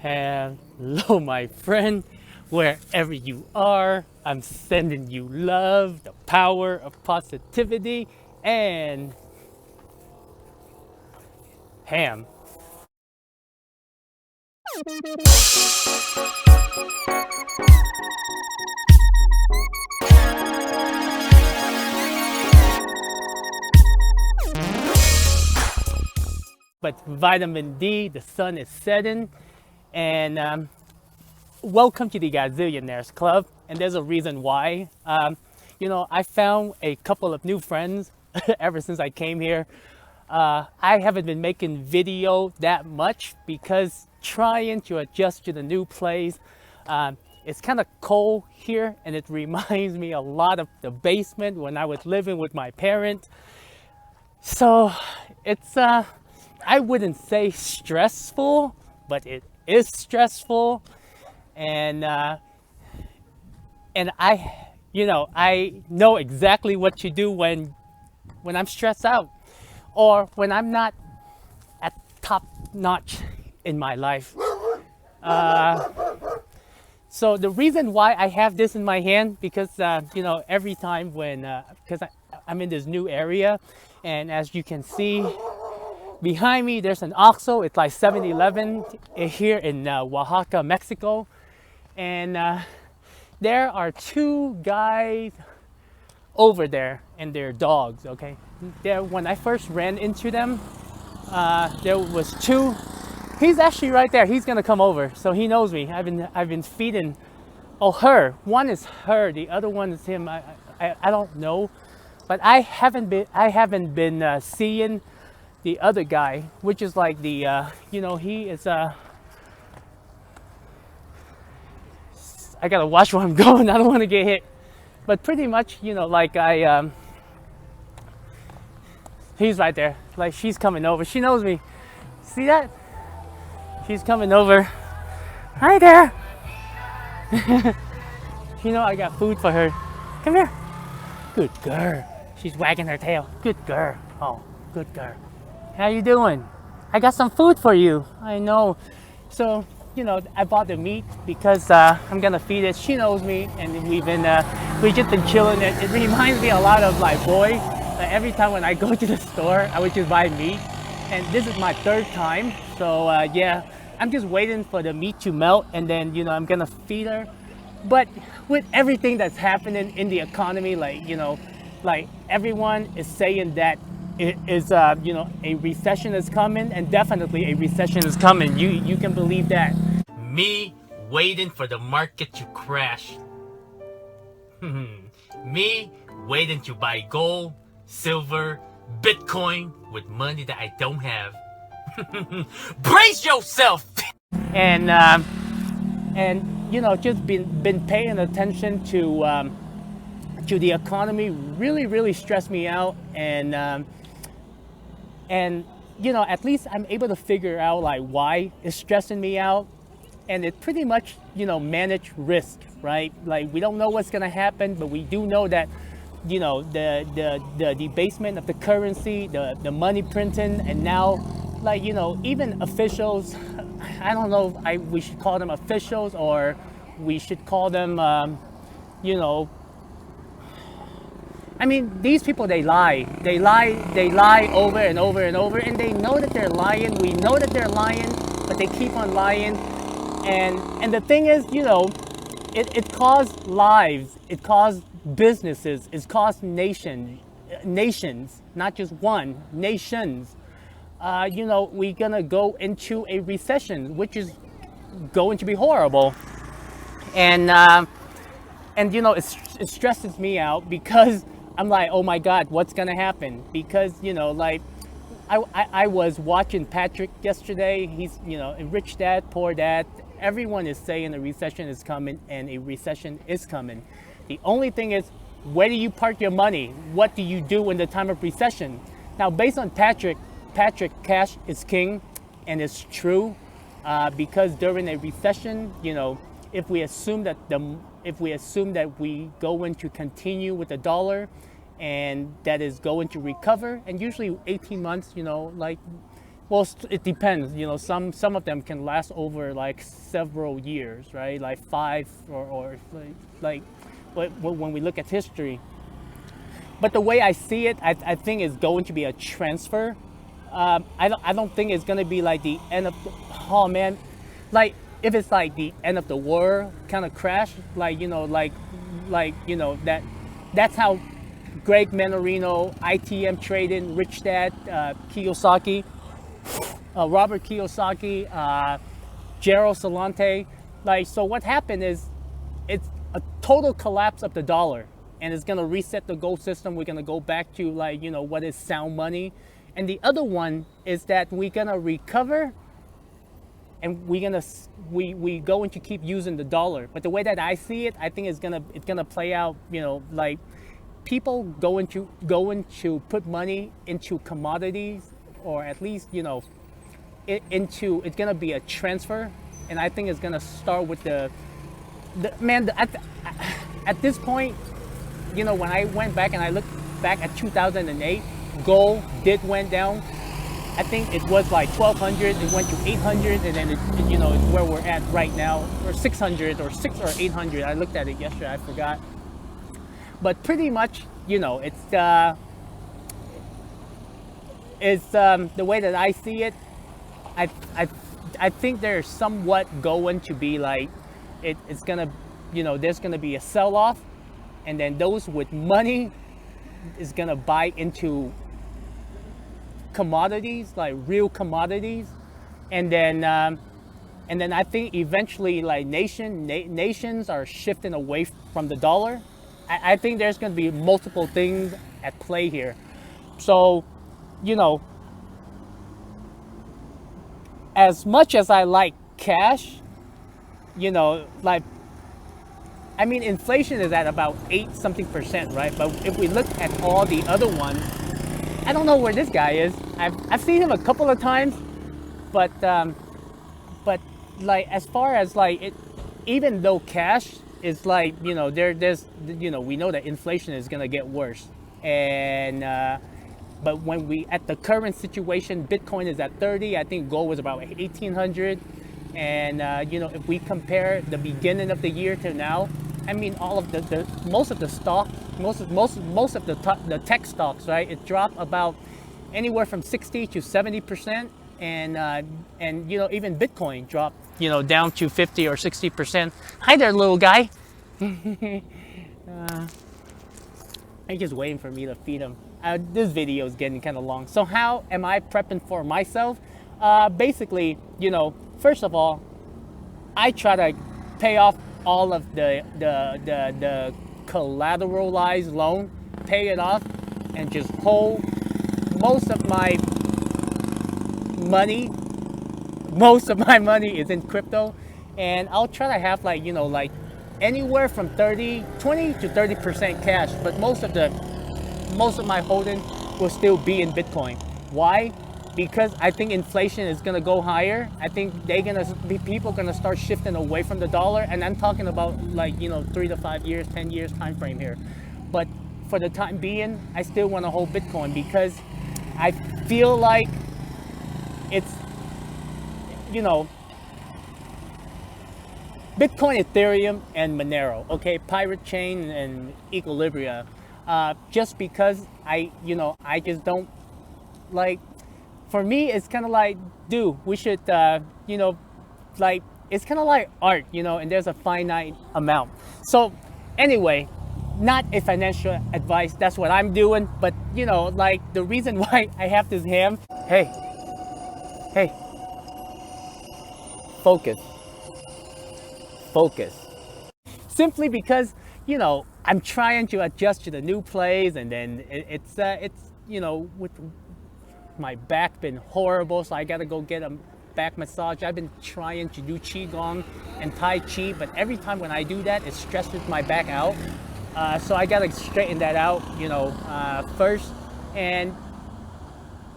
Hello, my friend. Wherever you are, I'm sending you love, the power of positivity, and ham. But vitamin D, the sun is setting, and welcome to the Gazillionaires Club. And there's a reason why. I found a couple of new friends ever since I came here. I haven't been making video that much because trying to adjust to the new place. It's kind of cold here, and it reminds me a lot of the basement when I was living with my parents. So it's I wouldn't say stressful, but it is stressful, and I know exactly what to do when I'm stressed out or when I'm not at top notch in my life. So the reason why I have this in my hand, because every time because I'm in this new area, and as you can see behind me, there's an OXXO. It's like 7-Eleven here in Oaxaca, Mexico, and there are two guys over there and their dogs. Okay, when I first ran into them, there was two. He's actually right there. He's gonna come over, so he knows me. I've been feeding. Oh, her. One is her. The other one is him. I don't know, but I haven't been seeing the other guy, which is like the he is I gotta watch where I'm going. I don't want to get hit, but pretty much he's right there. Like, she's coming over. She knows me. See that? She's coming over. Hi there. I got food for her. Come here. Good girl. She's wagging her tail. Good girl. Oh, good girl. How you doing? I got some food for you. I know. So, I bought the meat because I'm gonna feed it. She knows me, and we've just been chilling. It reminds me a lot of my boy. Every time when I go to the store, I would just buy meat, and this is my third time. So I'm just waiting for the meat to melt, and then I'm gonna feed her. But with everything that's happening in the economy, like everyone is saying that it is a recession is coming, and definitely a recession is coming. You can believe that. Me waiting for the market to crash. Me waiting to buy gold, silver, Bitcoin with money that I don't have. Brace yourself. And just been paying attention to the economy. Really stressed me out, and at least I'm able to figure out like why it's stressing me out, and it pretty much manage risk, right? Like, we don't know what's gonna happen, but we do know that the debasement of the currency, the money printing, and now even officials. I don't know if we should call them officials, or we should call them I mean, these people, they lie over and over and over, and they know that they're lying. We know that they're lying, but they keep on lying. And the thing is, it costs lives, it costs businesses, it costs nations, not just one, nations. We're gonna go into a recession, which is going to be horrible. And it stresses me out because I'm like, oh my God, what's gonna happen? Because I was watching Patrick yesterday. He's a rich dad, poor dad. Everyone is saying a recession is coming, and a recession is coming. The only thing is, where do you park your money? What do you do in the time of recession? Now, based on Patrick, cash is king, and it's true, because during a recession, if we assume that we go into continue with the dollar, and that is going to recover, and usually 18 months, Well, it depends. You know, some of them can last over like several years, right? Like five or like but when we look at history. But the way I see it, I think it's going to be a transfer. I don't think it's going to be like the end of the, oh man, like if it's like the end of the world kind of crash, like you know, like you know that's how Greg Menorino, ITM Trading, Rich Dad, Kiyosaki, Robert Kiyosaki, Gerald Salante. Like, so what happened is it's a total collapse of the dollar, and it's going to reset the gold system. We're going to go back to like, you know, what is sound money. And the other one is that we're going to recover, and we going to keep using the dollar. But the way that I see it, I think it's going to play out, you know, like people going to put money into commodities, or at least, you know, it's going to be a transfer. And I think it's going to start with at this point, you know, when I went back and I looked back at 2008, gold went down. I think it was like 1,200, it went to 800, and then it, you know, it's where we're at right now, or 600 or 600 or 800. I looked at it yesterday, I forgot. But pretty much, you know, it's the way that I see it. I think there's somewhat going to be like, it's gonna, you know, there's gonna be a sell-off, and then those with money is gonna buy into commodities, like real commodities, and then I think eventually like nations are shifting away from the dollar. I think there's gonna be multiple things at play here. So, you know, as much as I like cash, you know, like, I mean, inflation is at about 8-something%, right? But if we look at all the other ones, I don't know where this guy is. I've seen him a couple of times, but like as far as like it, even though cash is like, you know, there's, you know, we know that inflation is gonna get worse, and but when we at the current situation, Bitcoin is at 30. I think gold was about 1,800. And you know, if we compare the beginning of the year to now, I mean, all of the most of the stock, most of the tech stocks, right? It dropped about anywhere from 60 to 70%, and you know, even Bitcoin dropped, you know, down to 50 or 60%. Hi there, little guy. He's just waiting for me to feed him. This video is getting kind of long. So how am I prepping for myself? Basically, you know, first of all, I try to pay off all of the collateralized loan, pay it off, and just hold most of my money. Most of my money is in crypto, and I'll try to have like, you know, like anywhere from 20 to 30% cash, but most of my holding will still be in Bitcoin. Why? Because I think inflation is gonna go higher. I think people gonna start shifting away from the dollar, and I'm talking about like, you know, 3 to 5 years, 10 years time frame here. But for the time being, I still want to hold Bitcoin because I feel like it's, you know, Bitcoin, Ethereum, and Monero, okay, Pirate Chain and Equilibria. Just because I just don't like. For me, it's kind of like, dude, we should, you know, like, it's kind of like art, you know, and there's a finite amount. So anyway, not a financial advice. That's what I'm doing. But, you know, like the reason why I have this ham, hey, focus. Simply because, you know, I'm trying to adjust to the new place, and then it's you know, with my back been horrible, so I gotta go get a back massage. I've been trying to do qigong and tai chi, but every time when I do that, it stresses my back out. So I gotta straighten that out, you know, first. And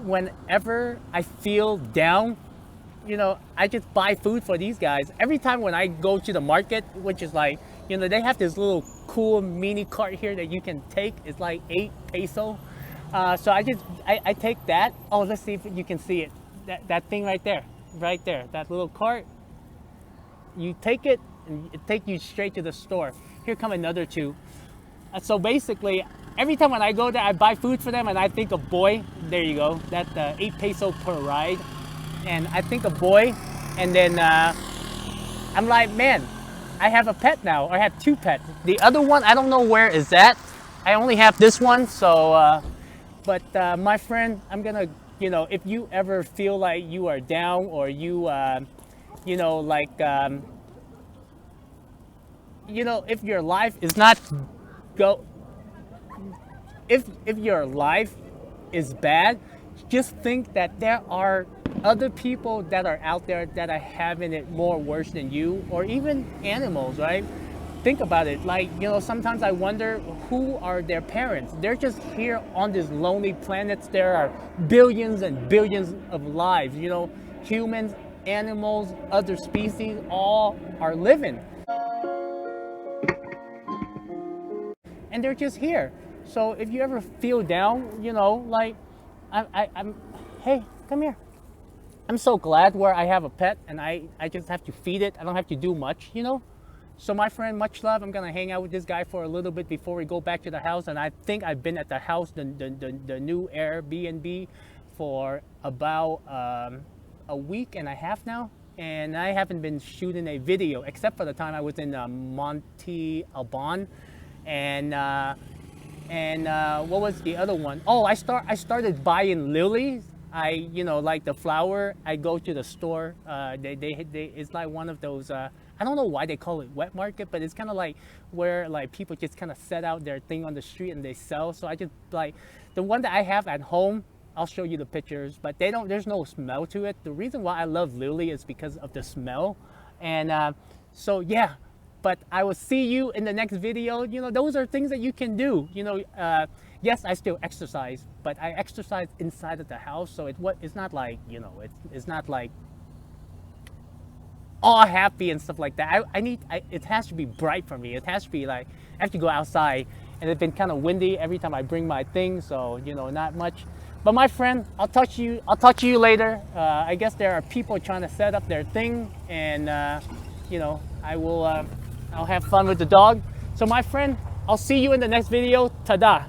whenever I feel down, you know, I just buy food for these guys. Every time when I go to the market, which is like, you know, they have this little cool mini cart here that you can take. It's like 8 peso. So I take that. Oh, let's see if you can see it. that thing right there, that little cart. You take it and it take you straight to the store. Here come another two. So basically, every time when I go there, I buy food for them and I think of boy. There you go. That 8 peso per ride. And I think of boy. And then I'm like, man, I have a pet now. Or I have 2 pets. The other one, I don't know where is that. I only have this one. So, but my friend, I'm going to, you know, if you ever feel like you are down or you, you know, like, you know, if your life is not if your life is bad, just think that there are other people that are out there that are having it more worse than you, or even animals, right? Think about it. Like, you know, sometimes I wonder who are their parents. They're just here on this lonely planet. There are billions and billions of lives, you know, humans, animals, other species, all are living. And they're just here. So if you ever feel down, you know, like, I'm, hey, come here. I'm so glad where I have a pet and I just have to feed it. I don't have to do much, you know. So my friend, much love. I'm gonna hang out with this guy for a little bit before we go back to the house. And I think I've been at the house, the new Airbnb, for about a week and a half now. And I haven't been shooting a video except for the time I was in Monte Alban. And what was the other one? Oh, I started buying lilies. You know, like the flower. I go to the store. It's like one of those. I don't know why they call it wet market, but it's kind of like where like people just kind of set out their thing on the street and they sell. So I just like the one that I have at home. I'll show you the pictures, but they don't. There's no smell to it. The reason why I love lily is because of the smell, and so yeah. But I will see you in the next video. You know, those are things that you can do. You know, yes, I still exercise, but I exercise inside of the house. So it's not like, you know, it's not like all happy and stuff like that. It has to be bright for me. It has to be like, I have to go outside, and it's been kind of windy every time I bring my things. So, you know, not much. But my friend, I'll talk to you later. I guess there are people trying to set up their thing, and you know, I'll have fun with the dog. So my friend, I'll see you in the next video. Ta-da.